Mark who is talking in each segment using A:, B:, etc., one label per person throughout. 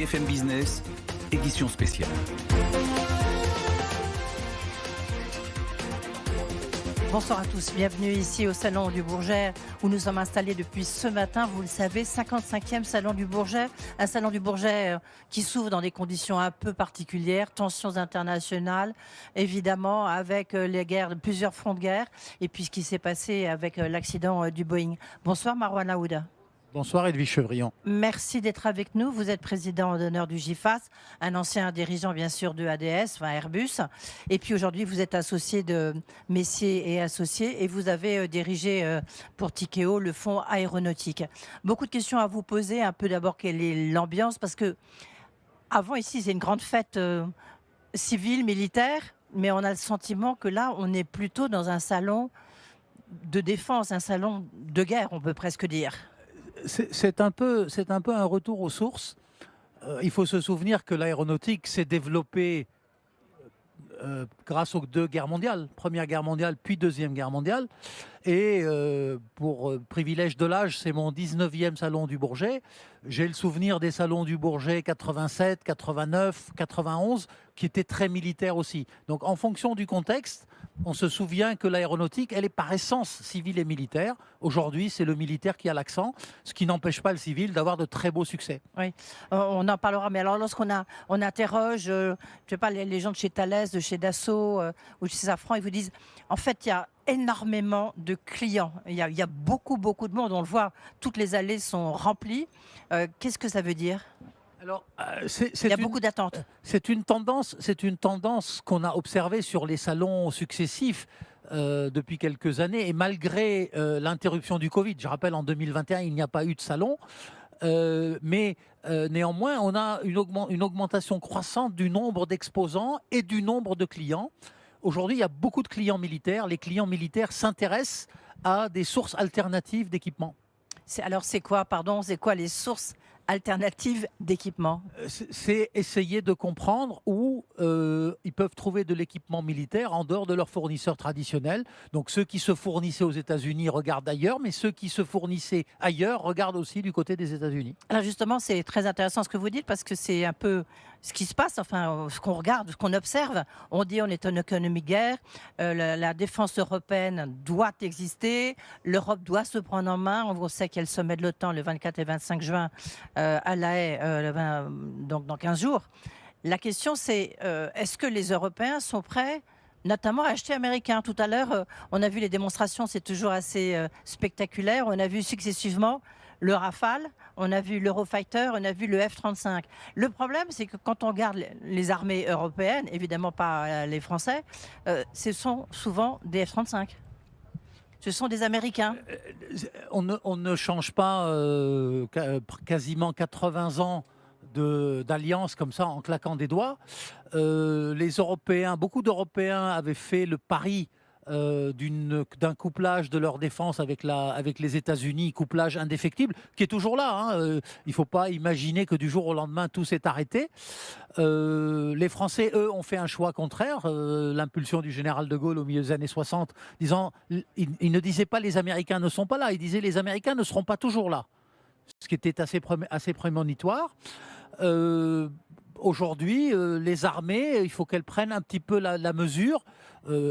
A: BFM Business, édition spéciale.
B: Bonsoir à tous, bienvenue ici au Salon du Bourget où nous sommes installés depuis ce matin, vous le savez, 55e Salon du Bourget. Un Salon du Bourget qui s'ouvre dans des conditions un peu particulières, tensions internationales, évidemment avec les guerres, plusieurs fronts de guerre et puis ce qui s'est passé avec l'accident du Boeing. Bonsoir Marouane Aouda.
C: Bonsoir Edwige Chevrillon.
B: Merci d'être avec nous. Vous êtes président d'honneur du GIFAS, un ancien dirigeant bien sûr de ADS, enfin Airbus. Et puis aujourd'hui, vous êtes associé de Messier et Associés et vous avez dirigé pour Tikeo le fonds aéronautique. Beaucoup de questions à vous poser. Un peu d'abord, quelle est l'ambiance? Parce que avant ici, c'est une grande fête civile, militaire, mais on a le sentiment que là, on est plutôt dans un salon de défense, un salon de guerre, on peut presque dire.
C: C'est un peu un retour aux sources. Il faut se souvenir que l'aéronautique s'est développée grâce aux deux guerres mondiales, Première Guerre mondiale puis Deuxième Guerre mondiale. Et pour privilège de l'âge, c'est mon 19e salon du Bourget. J'ai le souvenir des salons du Bourget 87, 89, 91, qui étaient très militaires aussi. Donc en fonction du contexte, on se souvient que l'aéronautique, elle est par essence civile et militaire. Aujourd'hui, c'est le militaire qui a l'accent, ce qui n'empêche pas le civil d'avoir de très beaux succès.
B: Oui, on en parlera. Mais alors, on interroge, je sais pas, les gens de chez Thales, de chez Dassault ou de chez Safran, ils vous disent, en fait, il y a énormément de clients. Il y a beaucoup de monde. On le voit, toutes les allées sont remplies. Qu'est-ce que ça veut dire ?
C: Alors,
B: il y a beaucoup d'attentes.
C: C'est une tendance qu'on a observée sur les salons successifs depuis quelques années. Et malgré l'interruption du Covid, je rappelle, en 2021, il n'y a pas eu de salon. Mais néanmoins, on a une augmentation croissante du nombre d'exposants et du nombre de clients. Aujourd'hui, il y a beaucoup de clients militaires. Les clients militaires s'intéressent à des sources alternatives d'équipement.
B: Alors, c'est quoi les sources alternatives d'équipement?
C: C'est essayer de comprendre où ils peuvent trouver de l'équipement militaire en dehors de leurs fournisseurs traditionnels. Donc ceux qui se fournissaient aux États-Unis regardent ailleurs, mais ceux qui se fournissaient ailleurs regardent aussi du côté des États-Unis.
B: Alors justement, c'est très intéressant ce que vous dites parce que c'est un peu ce qui se passe, enfin ce qu'on regarde, ce qu'on observe. On dit on est en économie de guerre, la défense européenne doit exister, l'Europe doit se prendre en main. On sait qu'il y a le sommet de l'OTAN le 24 et 25 juin à La Haye, donc dans 15 jours. La question c'est, est-ce que les Européens sont prêts notamment à acheter américain? Tout à l'heure, on a vu les démonstrations, c'est toujours assez spectaculaire. On a vu successivement le Rafale, on a vu l'Eurofighter, on a vu le F-35. Le problème, c'est que quand on regarde les armées européennes, évidemment pas les Français, ce sont souvent des F-35. Ce sont des Américains.
C: On ne change pas quasiment 80 ans d'alliance comme ça en claquant des doigts. Les Européens, beaucoup d'Européens avaient fait le pari d'un couplage de leur défense avec les États-Unis, couplage indéfectible, qui est toujours là. Il ne faut pas imaginer que du jour au lendemain, tout s'est arrêté. Les Français, eux, ont fait un choix contraire. L'impulsion du général de Gaulle au milieu des années 60, disant, il ne disait pas les Américains ne sont pas là, il disait les Américains ne seront pas toujours là. Ce qui était assez prémonitoire. Aujourd'hui, les armées, il faut qu'elles prennent un petit peu la mesure.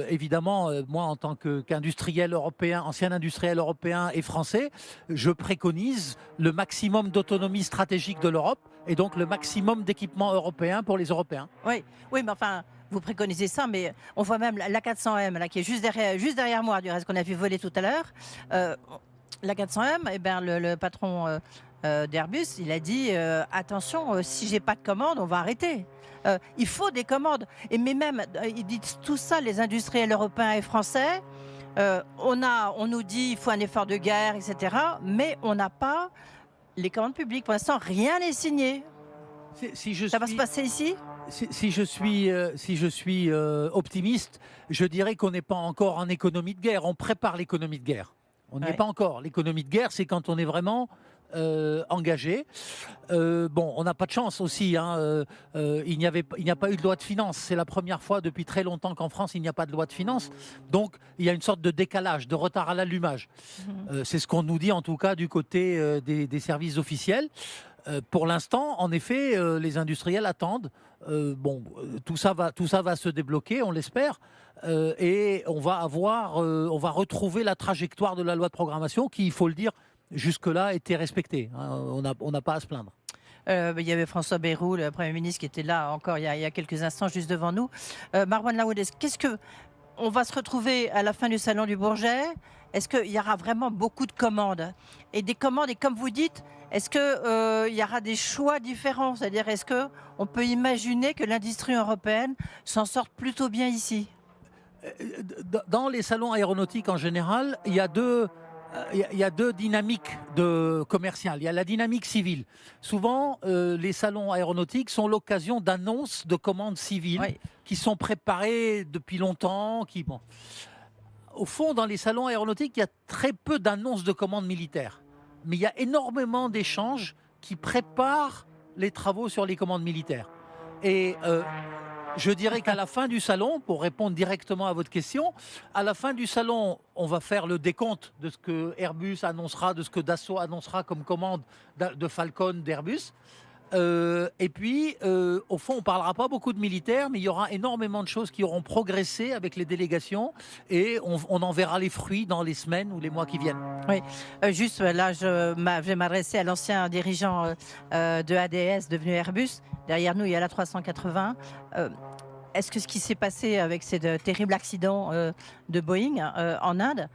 C: Évidemment, moi, en tant qu'industriel européen, ancien industriel européen et français, je préconise le maximum d'autonomie stratégique de l'Europe et donc le maximum d'équipements européens pour les Européens.
B: Oui, mais enfin, vous préconisez ça, mais on voit même l'A400M, là, qui est juste derrière moi, du reste qu'on a vu voler tout à l'heure. L'A400M, le patron d'Airbus, il a dit attention, si j'ai pas de commande, on va arrêter. Il faut des commandes. Mais même, ils disent tout ça, les industriels européens et français. On nous dit il faut un effort de guerre, etc. Mais on n'a pas les commandes publiques. Pour l'instant, rien n'est signé. Ça va se passer ici ?
C: Si je suis optimiste, je dirais qu'on n'est pas encore en économie de guerre. On prépare l'économie de guerre. On n'y est pas encore. L'économie de guerre, c'est quand on est vraiment engagé. On n'a pas de chance aussi. Il n'y a pas eu de loi de finances. C'est la première fois depuis très longtemps qu'en France, il n'y a pas de loi de finances. Donc, il y a une sorte de décalage, de retard à l'allumage. C'est ce qu'on nous dit en tout cas du côté des services officiels. Pour l'instant, en effet, les industriels attendent. Tout ça va se débloquer, on l'espère. Et on va retrouver la trajectoire de la loi de programmation qui, il faut le dire, jusque-là était respectée. Hein. On n'a pas à se plaindre.
B: Il y avait François Bayrou, le Premier ministre, qui était là encore il y a quelques instants, juste devant nous. Marouane Laouedès, on va se retrouver à la fin du Salon du Bourget? Est-ce qu'il y aura vraiment beaucoup de commandes? Et des commandes, et comme vous dites, est-ce qu'il y aura des choix différents? C'est-à-dire, est-ce qu'on peut imaginer que l'industrie européenne s'en sorte plutôt bien ici?
C: Dans les salons aéronautiques en général, il y a deux dynamiques commerciales. Il y a la dynamique civile. Souvent, les salons aéronautiques sont l'occasion d'annonces de commandes civiles qui sont préparées depuis longtemps. Au fond, dans les salons aéronautiques, il y a très peu d'annonces de commandes militaires. Mais il y a énormément d'échanges qui préparent les travaux sur les commandes militaires. Et je dirais qu'à la fin du salon, pour répondre directement à votre question, à la fin du salon, on va faire le décompte de ce que Airbus annoncera, de ce que Dassault annoncera comme commande de Falcon, d'Airbus. Et puis, au fond, on ne parlera pas beaucoup de militaires, mais il y aura énormément de choses qui auront progressé avec les délégations et on en verra les fruits dans les semaines ou les mois qui viennent.
B: Oui, juste là, je vais m'adresser à l'ancien dirigeant de ADS devenu Airbus. Derrière nous, il y a la 380. Est-ce que ce qui s'est passé avec ces terribles accidents de Boeing en Inde,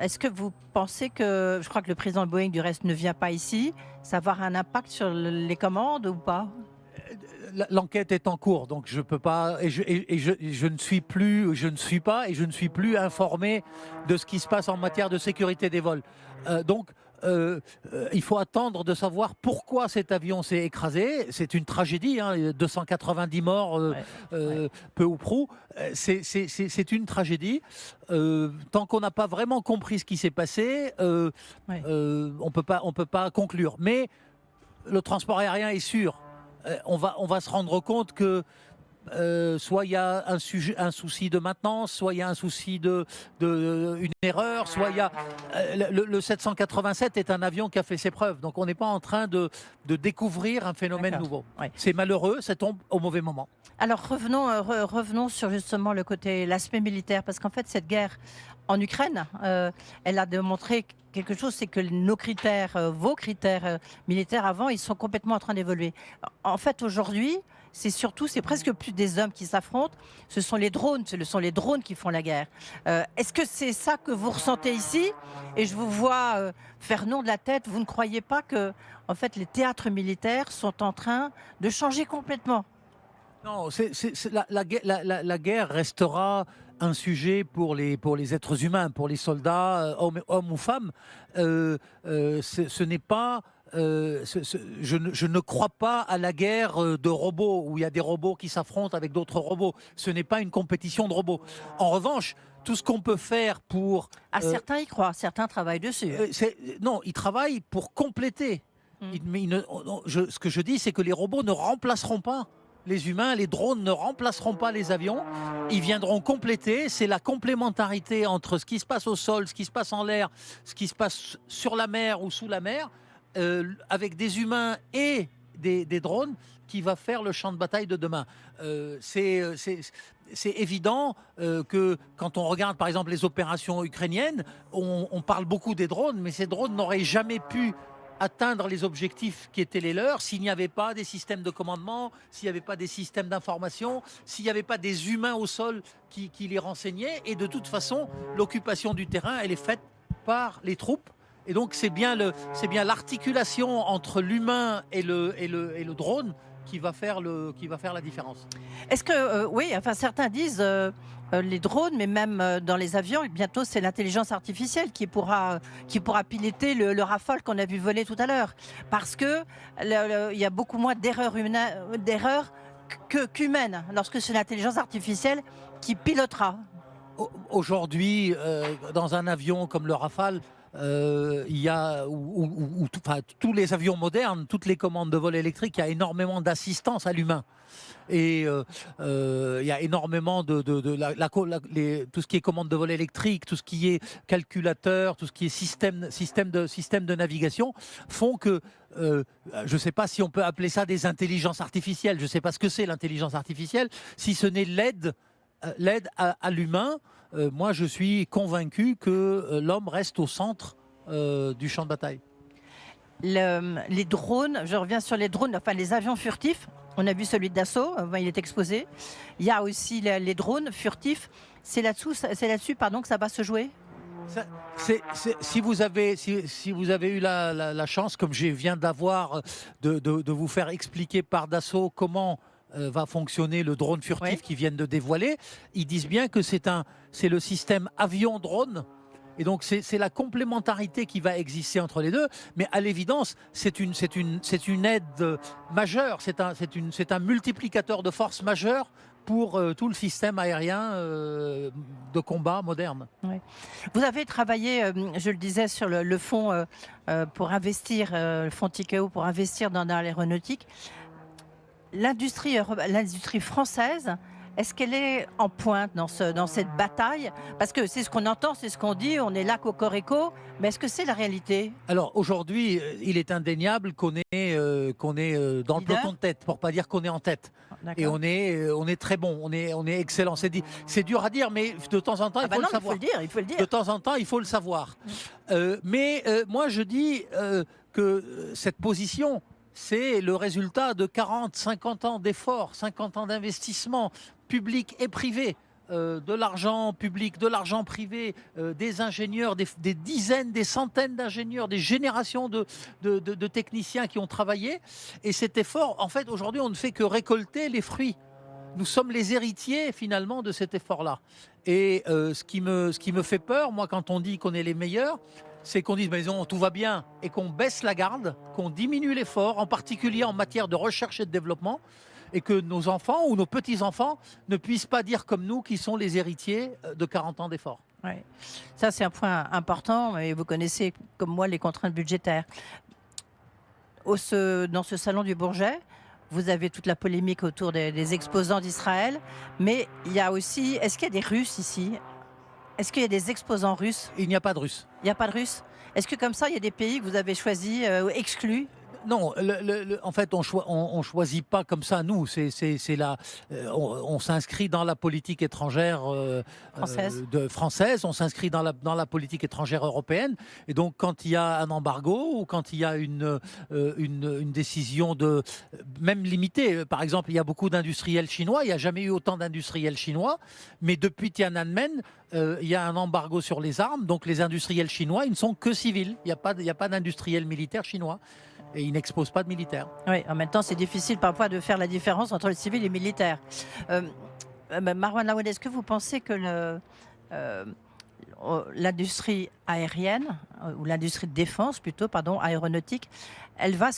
B: est-ce que vous pensez que, je crois que le président de Boeing du reste ne vient pas ici, ça va avoir un impact sur les commandes ou pas?
C: L'enquête est en cours, donc je peux pas, je ne suis plus informé de ce qui se passe en matière de sécurité des vols. Il faut attendre de savoir pourquoi cet avion s'est écrasé. C'est une tragédie, hein, 290 morts, peu ou prou. C'est une tragédie. Tant qu'on n'a pas vraiment compris ce qui s'est passé, on peut pas conclure. Mais le transport aérien est sûr. On va se rendre compte que soit il y a un souci de maintenance, soit il y a un souci une erreur, soit il y a le 787 est un avion qui a fait ses preuves. Donc on n'est pas en train de découvrir un phénomène nouveau. Ouais. C'est malheureux, ça tombe au mauvais moment.
B: Alors revenons sur justement l'aspect militaire, parce qu'en fait cette guerre en Ukraine, elle a démontré quelque chose, c'est que nos critères, vos critères militaires avant, ils sont complètement en train d'évoluer. En fait aujourd'hui, c'est presque plus des hommes qui s'affrontent, ce sont les drones qui font la guerre. Est-ce que c'est ça que vous ressentez ici? Et je vous vois faire non de la tête, vous ne croyez pas que en fait, les théâtres militaires sont en train de changer complètement?
C: Non, la guerre restera un sujet pour les êtres humains, pour les soldats, hommes ou femmes. Ce n'est pas... je ne crois pas à la guerre de robots, où il y a des robots qui s'affrontent avec d'autres robots. Ce n'est pas une compétition de robots. En revanche, tout ce qu'on peut faire pour...
B: certains y croient, certains travaillent dessus.
C: Non, ils travaillent pour compléter. Ce que je dis, c'est que les robots ne remplaceront pas les humains, les drones ne remplaceront pas les avions, ils viendront compléter, c'est la complémentarité entre ce qui se passe au sol, ce qui se passe en l'air, ce qui se passe sur la mer ou sous la mer, avec des humains et des drones, qui va faire le champ de bataille de demain. C'est évident que quand on regarde par exemple les opérations ukrainiennes, on parle beaucoup des drones, mais ces drones n'auraient jamais pu atteindre les objectifs qui étaient les leurs s'il n'y avait pas des systèmes de commandement, s'il n'y avait pas des systèmes d'information, s'il n'y avait pas des humains au sol qui les renseignaient. Et de toute façon, l'occupation du terrain, elle est faite par les troupes. Et donc c'est bien l'articulation entre l'humain et le drone qui va faire la différence.
B: Est-ce que, certains disent les drones, mais même dans les avions, bientôt c'est l'intelligence artificielle qui pourra piloter le Rafale qu'on a vu voler tout à l'heure. Parce qu'il y a beaucoup moins d'erreurs qu'humaines lorsque c'est l'intelligence artificielle qui pilotera.
C: Aujourd'hui, dans un avion comme le Rafale, il y a enfin, tous les avions modernes, toutes les commandes de vol électriques, il y a énormément d'assistance à l'humain. Et il y a énormément tout ce qui est commande de vol électrique, tout ce qui est calculateur, tout ce qui est système de navigation, font que je ne sais pas si on peut appeler ça des intelligences artificielles. Je ne sais pas ce que c'est l'intelligence artificielle, si ce n'est l'aide à l'humain. Moi, je suis convaincu que l'homme reste au centre du champ de bataille.
B: Les drones, je reviens sur les drones, enfin les avions furtifs. On a vu celui de Dassault, il est exposé. Il y a aussi les drones furtifs. C'est là-dessus pardon, que ça va se jouer.
C: Si vous avez eu la chance, comme je viens d'avoir, de vous faire expliquer par Dassault comment va fonctionner le drone furtif,
B: Oui.
C: qu'ils viennent de dévoiler, ils disent bien que c'est le système avion-drone. Et donc c'est la complémentarité qui va exister entre les deux, mais à l'évidence c'est une aide majeure, c'est un multiplicateur de force majeure pour tout le système aérien de combat moderne.
B: Oui. Vous avez travaillé, je le disais, sur le fonds pour investir, le fonds Tikeo pour investir dans l'aéronautique. L'industrie française, est-ce qu'elle est en pointe dans cette bataille? Parce que c'est ce qu'on entend, c'est ce qu'on dit, on est là cocorico, mais est-ce que c'est la réalité?
C: Alors aujourd'hui, il est indéniable qu'on est dans le
B: Leader.
C: peloton de tête, pour pas dire qu'on est en tête. Et on est très bon, on est excellent. C'est dur à dire, mais de temps en temps, il faut le savoir.
B: Il faut le dire.
C: De temps en temps, il faut le savoir. Mais moi, je dis que cette position, c'est le résultat de 40, 50 ans d'efforts, 50 ans d'investissement public et privé. De l'argent public, de l'argent privé, des ingénieurs, des dizaines, des centaines d'ingénieurs, des générations de techniciens qui ont travaillé. Et cet effort, en fait, aujourd'hui, on ne fait que récolter les fruits. Nous sommes les héritiers, finalement, de cet effort-là. Et ce qui me fait peur, moi, quand on dit qu'on est les meilleurs, c'est qu'on dise mais non, tout va bien et qu'on baisse la garde, qu'on diminue l'effort, en particulier en matière de recherche et de développement, et que nos enfants ou nos petits-enfants ne puissent pas dire comme nous qu'ils sont les héritiers de 40 ans d'efforts.
B: Oui. Ça, c'est un point important et vous connaissez comme moi les contraintes budgétaires. Dans ce salon du Bourget, vous avez toute la polémique autour des exposants d'Israël, mais il y a aussi, est-ce qu'il y a des Russes ici? Est-ce qu'il y a des exposants russes?
C: Il n'y a pas de Russes.
B: Il n'y a pas de Russes? Est-ce que comme ça, il y a des pays que vous avez choisis, exclus?
C: Non, en fait, on choisit pas comme ça. Nous, on s'inscrit dans la politique étrangère française. On s'inscrit dans la politique étrangère européenne. Et donc, quand il y a un embargo ou quand il y a une décision même limitée, par exemple, il y a beaucoup d'industriels chinois. Il n'y a jamais eu autant d'industriels chinois. Mais depuis Tiananmen, il y a un embargo sur les armes. Donc, les industriels chinois, ils ne sont que civils. Il n'y a pas d'industriels militaires chinois. Et ils n'exposent pas de militaires.
B: Oui, en même temps, c'est difficile parfois de faire la différence entre le civil et le militaire. Marwan Laoued, est-ce que vous pensez que l'industrie aérienne, ou l'industrie de défense plutôt, pardon, aéronautique, elle va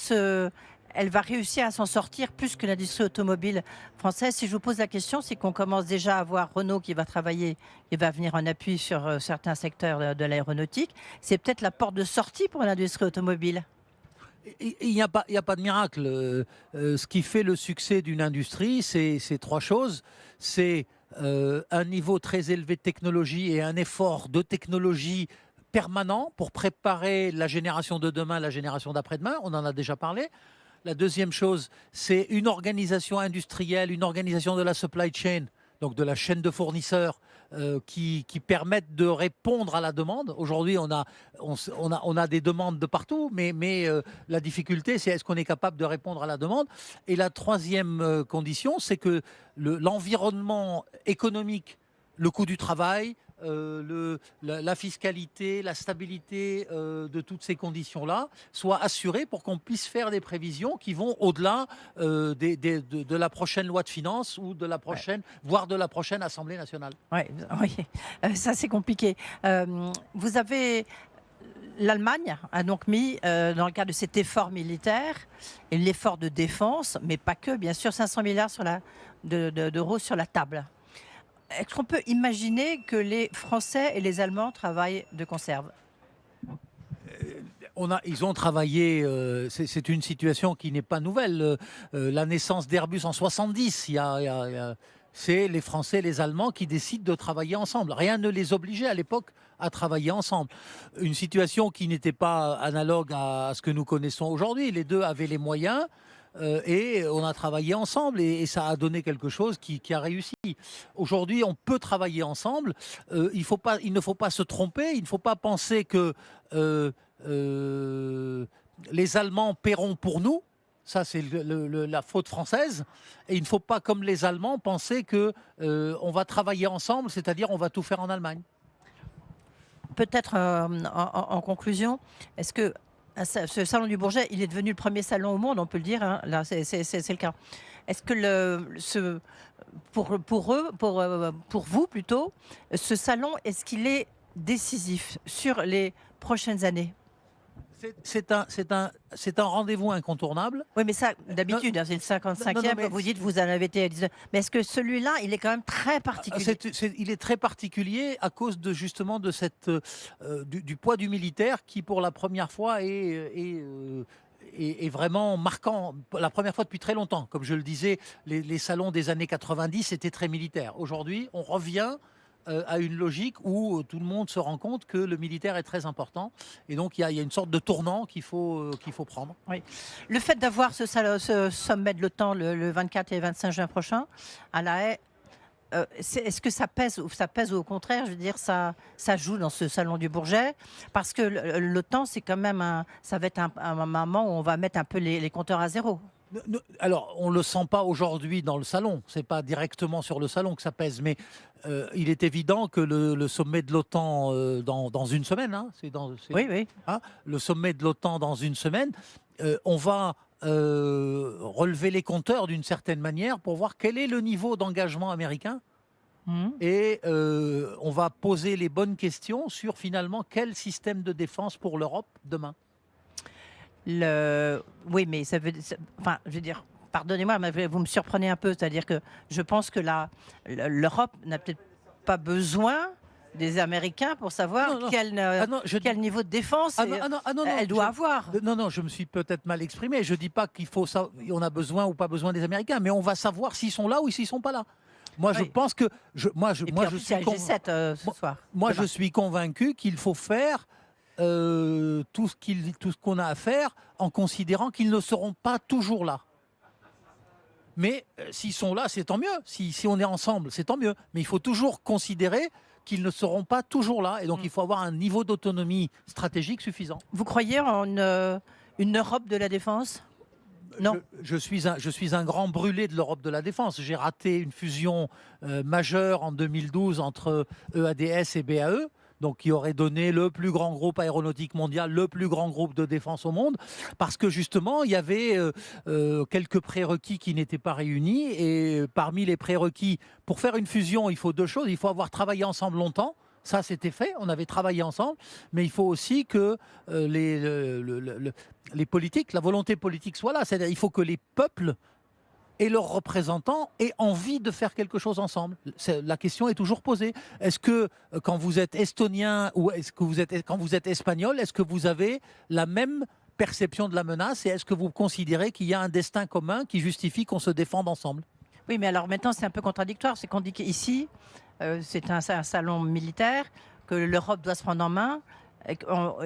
B: réussir à s'en sortir plus que l'industrie automobile française? Si je vous pose la question, c'est qu'on commence déjà à voir Renault qui va travailler, qui va venir en appui sur certains secteurs de l'aéronautique. C'est peut-être la porte de sortie pour l'industrie automobile.
C: Il n'y a pas de miracle. Ce qui fait le succès d'une industrie, c'est trois choses. C'est un niveau très élevé de technologie et un effort de technologie permanent pour préparer la génération de demain, la génération d'après-demain. On en a déjà parlé. La deuxième chose, c'est une organisation industrielle, une organisation de la supply chain, donc de la chaîne de fournisseurs, qui permettent de répondre à la demande. Aujourd'hui, on a des demandes de partout, mais la difficulté, c'est est-ce qu'on est capable de répondre à la demande. Et la troisième condition, c'est que l'environnement économique, le coût du travail, la fiscalité, la stabilité de toutes ces conditions-là soient assurées pour qu'on puisse faire des prévisions qui vont au-delà de la prochaine loi de finances ou de la prochaine, voire de la prochaine Assemblée nationale.
B: Oui, ça c'est compliqué. L'Allemagne a donc mis, dans le cadre de cet effort militaire et l'effort de défense, mais pas que, bien sûr, 500 milliards d'euros sur la table. Est-ce qu'on peut imaginer que les Français et les Allemands travaillent de conserve?
C: Ils ont travaillé, c'est une situation qui n'est pas nouvelle. La naissance d'Airbus en 70, c'est les Français et les Allemands qui décident de travailler ensemble. Rien ne les obligeait à l'époque à travailler ensemble. Une situation qui n'était pas analogue à ce que nous connaissons aujourd'hui. Les deux avaient les moyens. Et on a travaillé ensemble et ça a donné quelque chose qui a réussi. Aujourd'hui, on peut travailler ensemble. Il ne faut pas se tromper. Il ne faut pas penser que les Allemands paieront pour nous. Ça, c'est la faute française. Et il ne faut pas, comme les Allemands, penser que on va travailler ensemble, c'est-à-dire on va tout faire en Allemagne.
B: Peut-être en conclusion, est-ce que ce salon du Bourget, il est devenu le premier salon au monde, on peut le dire, hein, là c'est le cas. Est-ce que pour vous plutôt, ce salon, est-ce qu'il est décisif sur les prochaines années?
C: C'est un rendez-vous incontournable.
B: Oui, mais ça, d'habitude, hein, c'est le 55e,
C: mais
B: vous dites, vous en avez été à 19. Mais est-ce que celui-là, il est quand même très particulier?
C: Il est très particulier à cause justement de du poids du militaire qui, pour la première fois, est vraiment marquant. La première fois depuis très longtemps. Comme je le disais, les salons des années 90 étaient très militaires. Aujourd'hui, on revient à une logique où tout le monde se rend compte que le militaire est très important. Et donc, il y a une sorte de tournant qu'il faut prendre.
B: Oui. Le fait d'avoir ce sommet de l'OTAN le 24 et 25 juin prochain à La Haye, est-ce que ça pèse ou au contraire, je veux dire, ça joue dans ce salon du Bourget? Parce que l'OTAN, c'est quand même ça va être un moment où on va mettre un peu les compteurs à zéro.
C: Alors, on ne le sent pas aujourd'hui dans le salon. Ce n'est pas directement sur le salon que ça pèse. Mais il est évident que le sommet de l'OTAN dans une semaine, hein,
B: Oui.
C: Hein, le sommet de l'OTAN dans une semaine, on va relever les compteurs d'une certaine manière pour voir quel est le niveau d'engagement américain. Et on va poser les bonnes questions sur finalement quel système de défense pour l'Europe demain.
B: Oui, mais enfin, je veux dire, pardonnez-moi, mais vous me surprenez un peu. C'est-à-dire que je pense que l'Europe n'a peut-être pas besoin des Américains pour savoir quel niveau de défense elle doit avoir.
C: Non, je me suis peut-être mal exprimé. Je ne dis pas on a besoin ou pas besoin des Américains, mais on va savoir s'ils sont là ou s'ils ne sont pas là. Moi, je pense que... Je suis convaincu qu'il faut faire tout ce qu'on a à faire en considérant qu'ils ne seront pas toujours là. Mais s'ils sont là, c'est tant mieux. Si on est ensemble, c'est tant mieux. Mais il faut toujours considérer qu'ils ne seront pas toujours là. Et donc, il faut avoir un niveau d'autonomie stratégique suffisant.
B: Vous croyez en une Europe de la défense? Non.
C: Je suis un grand brûlé de l'Europe de la défense. J'ai raté une fusion majeure en 2012 entre EADS et BAE. Donc qui aurait donné le plus grand groupe aéronautique mondial, le plus grand groupe de défense au monde, parce que justement, il y avait quelques prérequis qui n'étaient pas réunis, et parmi les prérequis, pour faire une fusion, il faut deux choses. Il faut avoir travaillé ensemble longtemps. Ça, c'était fait, on avait travaillé ensemble, mais il faut aussi que les politiques, la volonté politique soit là. C'est-à-dire il faut que les peuples et leurs représentants aient envie de faire quelque chose ensemble. La question est toujours posée. Est-ce que quand vous êtes estonien ou quand vous êtes espagnol, est-ce que vous avez la même perception de la menace et est-ce que vous considérez qu'il y a un destin commun qui justifie qu'on se défende ensemble?
B: Oui, mais alors maintenant c'est un peu contradictoire. C'est qu'on dit qu'ici, c'est un salon militaire, que l'Europe doit se prendre en main et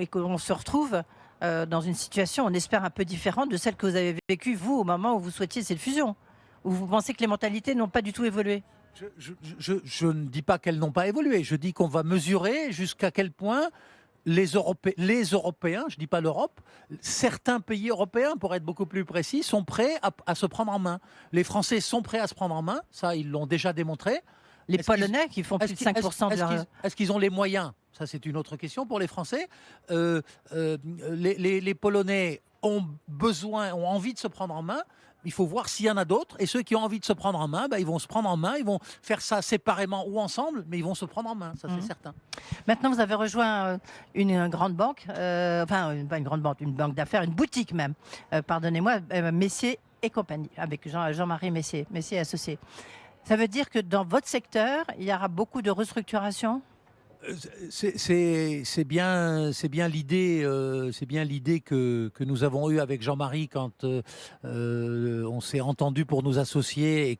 B: qu'on se retrouve dans une situation, on espère, un peu différente de celle que vous avez vécue, vous, au moment où vous souhaitiez cette fusion, où vous pensez que les mentalités n'ont pas du tout évolué.
C: Je ne dis pas qu'elles n'ont pas évolué. Je dis qu'on va mesurer jusqu'à quel point les Européens, je ne dis pas l'Europe, certains pays européens, pour être beaucoup plus précis, sont prêts à se prendre en main. Les Français sont prêts à se prendre en main, ça ils l'ont déjà démontré.
B: Les Polonais qui font plus de 5% de leur...
C: Est-ce qu'ils ont les moyens? Ça, c'est une autre question pour les Français. Les Polonais ont envie de se prendre en main. Il faut voir s'il y en a d'autres. Et ceux qui ont envie de se prendre en main, ils vont se prendre en main. Ils vont faire ça séparément ou ensemble, mais ils vont se prendre en main. Ça, c'est certain.
B: Maintenant, vous avez rejoint une grande banque, pas une grande banque, une banque d'affaires, une boutique même, pardonnez-moi, Messier et compagnie, avec Jean-Marie Messier, Messier associé. Ça veut dire que dans votre secteur, il y aura beaucoup de restructuration?
C: C'est bien l'idée, que nous avons eue avec Jean-Marie quand on s'est entendu pour nous associer et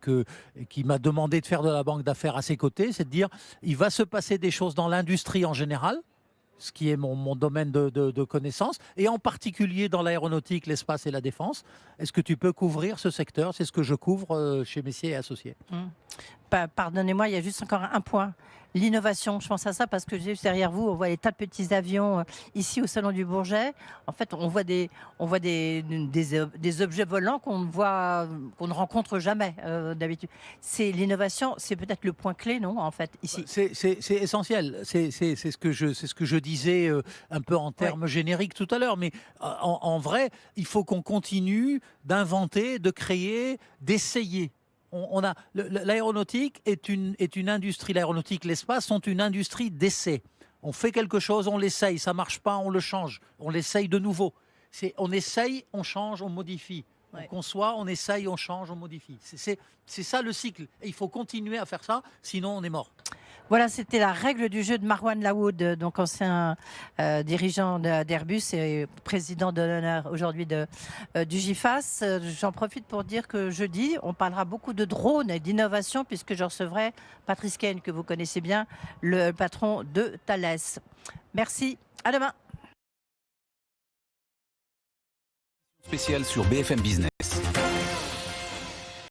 C: qui m'a demandé de faire de la banque d'affaires à ses côtés, c'est de dire il va se passer des choses dans l'industrie en général, ce qui est mon domaine de connaissance, et en particulier dans l'aéronautique, l'espace et la défense. Est-ce que tu peux couvrir ce secteur? C'est ce que je couvre chez Messier et Associés.
B: Pardonnez-moi, il y a juste encore un point. L'innovation, je pense à ça parce que j'ai derrière vous, on voit les tas de petits avions ici au Salon du Bourget. En fait, on voit des objets volants qu'on ne rencontre jamais d'habitude. C'est l'innovation, c'est peut-être le point clé, non, en fait, ici.
C: C'est essentiel. C'est ce que je disais un peu en termes génériques tout à l'heure. Mais en vrai, il faut qu'on continue d'inventer, de créer, d'essayer. L'aéronautique est une industrie, l'aéronautique, l'espace sont une industrie d'essai. On fait quelque chose, on l'essaye, ça marche pas, on le change, on l'essaye de nouveau. On essaye, on change, on modifie. On conçoit, on essaye, on change, on modifie. C'est ça le cycle. Et il faut continuer à faire ça, sinon on est mort.
B: Voilà, c'était la règle du jeu de Marwan Laoud, donc ancien dirigeant d'Airbus et président de l'honneur aujourd'hui du GIFAS. J'en profite pour dire que jeudi, on parlera beaucoup de drones et d'innovation puisque je recevrai Patrice Kane, que vous connaissez bien, le patron de Thales. Merci, à demain.
A: Spécial sur BFM Business.